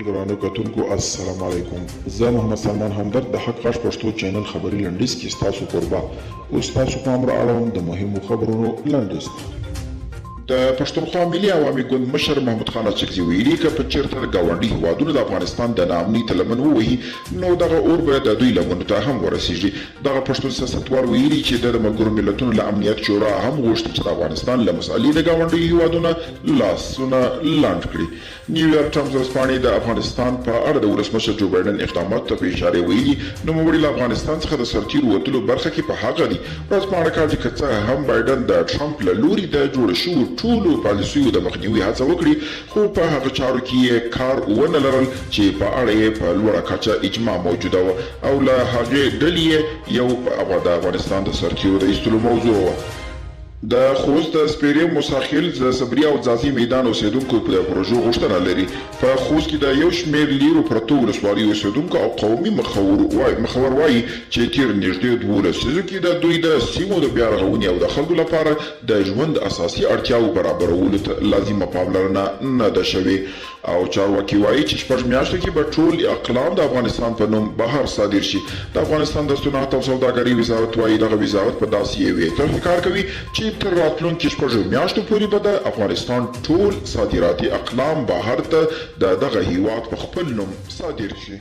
درانه کتونکو السلام علیکم. زه محمد سلمان همدرد د حق غږ پښتو چینل خبري لنډیز کې ستاسو کوربه اوس تاسو پام را اړوم د مهمو خبرونو لنډیز. د پښتونخوا ملي عوامي ګوند مشر محمود خان اڅکزي ویلي که په چېرته د ګاونډي هیوادونو د افغانستان د ناامنۍ ته لمن ووهي نو دغه اور به د دوی لمنو ته هم ورسیږي. دغه پښتون سیاستوال ویلي چې د ملګرو ملتونو له امنیت شورا هم غوښتي چې د افغانستان له مسألې د ګاونډي هیوادونو لاسونه لاند کړي. نیویارک ټایمز ورځپاڼې د افغانستان په اړه د ولسمشر جو بایډن اقداماتو ته په اشاره ویلي نوموړي له افغانستان څخه د سرتیرو وتلو برخه کې په حقه دي. ورځپاڼه کاږي که څه هم بایډن د ټرمپ له لوري د جوړ شوو ټولو پالیسیو د مخنیوي هڅه وکړي خو په هغه چارو کې یې کار ونه لرل چې په اړه یې په لوړه کچه اجماع موجوده وه او له هغې ډلې یې یو د افغانستان د سرتیرو د ایستلو موضوع وه. د خوست د سپیرې موساخیل د صبري او ځاځي میدان اوسیدونکو په پروژو غوښتنه لري. په خوست کې د یو شمېر لیرو پرتو ولسوالیو اوسیدونکو او قومي مخور وایي چې تېر نږدې 12 لسیزو کې د دوی د سیمو د بیا رغونې او د خلکو لپاره د ژوند اساسي اړتیاو برابرولو ته لازمه پاملرنه نه ده شوې او چارواکي وایي چې 6 میاشتو کې به ټول اقلام د افغانستان په نوم بهر صادر شي. د افغانستان د صنعت او سوداګرۍ وزارت وایي دغه وزارت په داسې یوې طرحې کار کوي چې تر راتلونکي 6 میاشتو پورې به د افغانستان ټول صادراتي اقلام بهر ته د دغه هیواد په خپل نوم صادر شي.